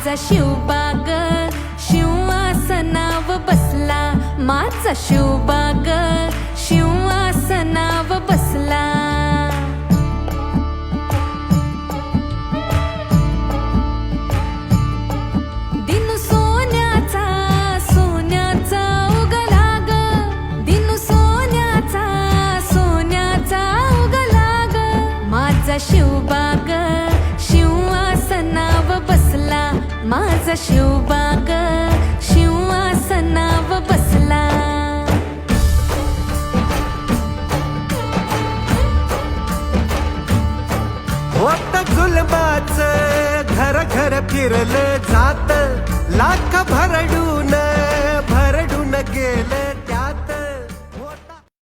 माझा शिवबाग शिवासनाव बसला, माझा शिवबाग शिवासनाव बसला. दिनू सोन्याचा सोन्याचा उगला ग, दिनू सोन्याचा सोन्याचा उगला ग. माझा शिवबाग शिवासनाव बसला, माझा शिवबाग शिवासनाव बसला. होत जुलबाच घर घर फिरलं जात, लाख भरड